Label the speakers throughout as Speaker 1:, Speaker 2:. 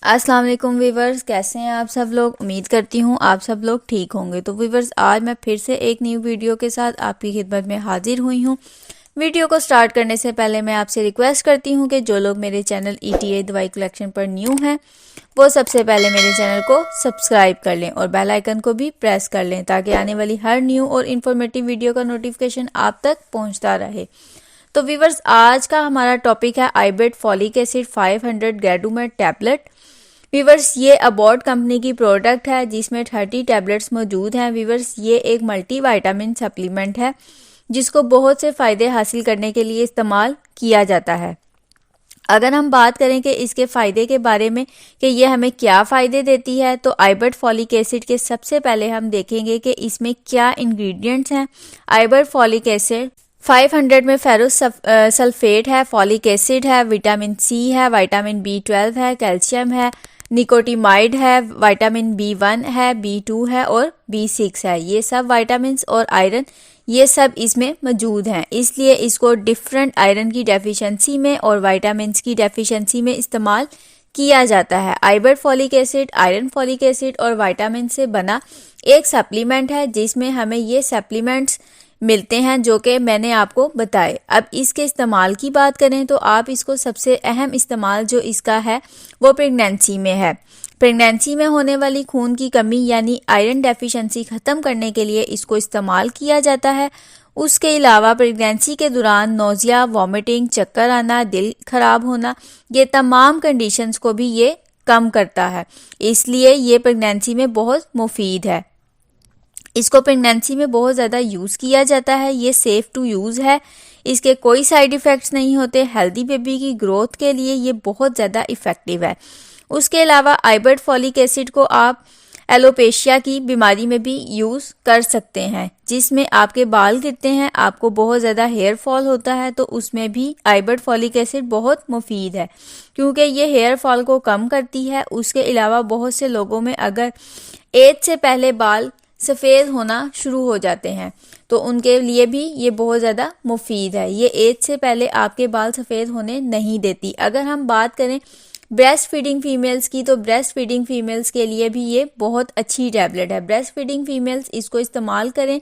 Speaker 1: अस्सलाम वालेकुम वीवर्स, कैसे हैं आप सब लोग। उम्मीद करती हूँ आप सब लोग ठीक होंगे। तो वीवर्स, आज मैं फिर से एक न्यू वीडियो के साथ आपकी खिदमत में हाजिर हुई हूँ। वीडियो को स्टार्ट करने से पहले मैं आपसे रिक्वेस्ट करती हूँ कि जो लोग मेरे चैनल ETA दवाई कलेक्शन पर न्यू हैं वो सबसे पहले मेरे चैनल को सब्सक्राइब कर लें और बेल आइकन को भी प्रेस कर लें ताकि आने वाली हर न्यू और इन्फॉर्मेटिव वीडियो का नोटिफिकेशन आप तक पहुँचता रहे। तो वीवर्स, आज का हमारा टॉपिक है आइबेट फॉलिक एसिड 500 गैडूमेट टैबलेट। वीवर्स, ये अबॉट कंपनी की प्रोडक्ट है जिसमें 30 टैबलेट्स मौजूद हैं। वीवर्स, ये एक मल्टीविटामिन सप्लीमेंट है जिसको बहुत से फ़ायदे हासिल करने के लिए इस्तेमाल किया जाता है। अगर हम बात करें कि इसके फ़ायदे के बारे में कि ये हमें क्या फ़ायदे देती है, तो आइबेट फॉलिक एसिड के सबसे पहले हम देखेंगे कि इसमें क्या इंग्रेडिएंट्स हैं। आइबेट फॉलिक एसिड 500 में फेरस सल्फेट है, फॉलिक एसिड है, विटामिन C है, विटामिन B12 है, कैल्शियम है, निकोटिमाइड है, विटामिन B1 है, B2 है और B6 है। ये सब विटामिन्स और आयरन ये सब इसमें मौजूद हैं, इसलिए इसको डिफरेंट आयरन की डेफिशिएंसी में और विटामिन्स की डेफिशिएंसी में इस्तेमाल किया जाता है। आइबेट folic acid iron, folic acid और विटामिन से बना एक सप्लीमेंट है जिसमें हमें ये सप्लीमेंट्स मिलते हैं जो कि मैंने आपको बताए। अब इसके इस्तेमाल की बात करें तो आप इसको सबसे अहम इस्तेमाल जो इसका है वो प्रेगनेंसी में है। प्रेगनेंसी में होने वाली खून की कमी यानी आयरन डेफिशिएंसी ख़त्म करने के लिए इसको इस्तेमाल किया जाता है। उसके अलावा प्रेगनेंसी के दौरान नोज़िया, वॉमिटिंग, चक्कर आना, दिल खराब होना, ये तमाम कंडीशंस को भी ये कम करता है, इसलिए ये प्रेगनेंसी में बहुत मुफीद है। इसको प्रेगनेंसी में बहुत ज़्यादा यूज़ किया जाता है। ये सेफ़ टू यूज़ है, इसके कोई साइड इफ़ेक्ट्स नहीं होते। हेल्दी बेबी की ग्रोथ के लिए ये बहुत ज़्यादा इफ़ेक्टिव है। उसके अलावा आइबेट फॉलिक एसिड को आप एलोपेशिया की बीमारी में भी यूज़ कर सकते हैं, जिसमें आपके बाल गिरते हैं, आपको बहुत ज़्यादा हेयर फॉल होता है, तो उसमें भी आइबेट फॉलिक एसिड बहुत मुफीद है क्योंकि ये हेयर फॉल को कम करती है। उसके अलावा बहुत से लोगों में अगर एज से पहले बाल सफ़ेद होना शुरू हो जाते हैं तो उनके लिए भी ये बहुत ज़्यादा मुफीद है। ये एज से पहले आपके बाल सफ़ेद होने नहीं देती। अगर हम बात करें ब्रेस्ट फीडिंग फीमेल्स की, तो ब्रेस्ट फीडिंग फीमेल्स के लिए भी ये बहुत अच्छी टैबलेट है। ब्रेस्ट फीडिंग फीमेल्स इसको इस्तेमाल करें,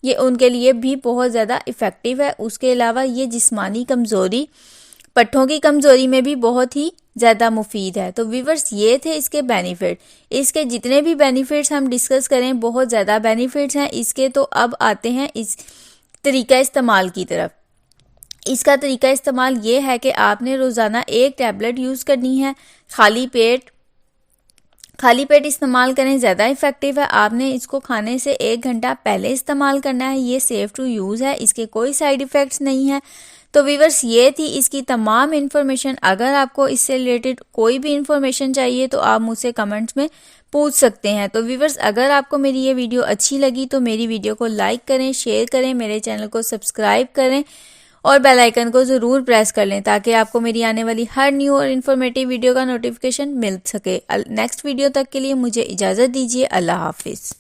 Speaker 1: ये उनके लिए भी बहुत ज़्यादा इफ़ेक्टिव है। उसके अलावा ये जिस्मानी कमज़ोरी, पट्ठों की कमज़ोरी में भी बहुत ही ज़्यादा मुफीद है। तो व्यूअर्स, ये थे इसके बेनिफिट। इसके जितने भी बेनिफिट्स हम डिस्कस करें, बहुत ज़्यादा बेनिफिट्स हैं इसके। तो अब आते हैं इस तरीका इस्तेमाल की तरफ। इसका तरीका इस्तेमाल ये है कि आपने रोज़ाना एक टैबलेट यूज़ करनी है। खाली पेट इस्तेमाल करें, ज़्यादा इफ़ेक्टिव है। आपने इसको खाने से 1 घंटा पहले इस्तेमाल करना है। ये सेफ़ टू यूज़ है, इसके कोई साइड इफ़ेक्ट्स नहीं है। तो व्यूअर्स, ये थी इसकी तमाम इन्फॉर्मेशन। अगर आपको इससे रिलेटेड कोई भी इन्फॉर्मेशन चाहिए तो आप मुझसे कमेंट्स में पूछ सकते हैं। तो व्यूअर्स, अगर आपको मेरी ये वीडियो अच्छी लगी तो मेरी वीडियो को लाइक करें, शेयर करें, मेरे चैनल को सब्सक्राइब करें और बेल आइकन को ज़रूर प्रेस कर लें ताकि आपको मेरी आने वाली हर न्यू और इन्फॉर्मेटिव वीडियो का नोटिफिकेशन मिल सके। नेक्स्ट वीडियो तक के लिए मुझे इजाज़त दीजिए। अल्लाह हाफिज़।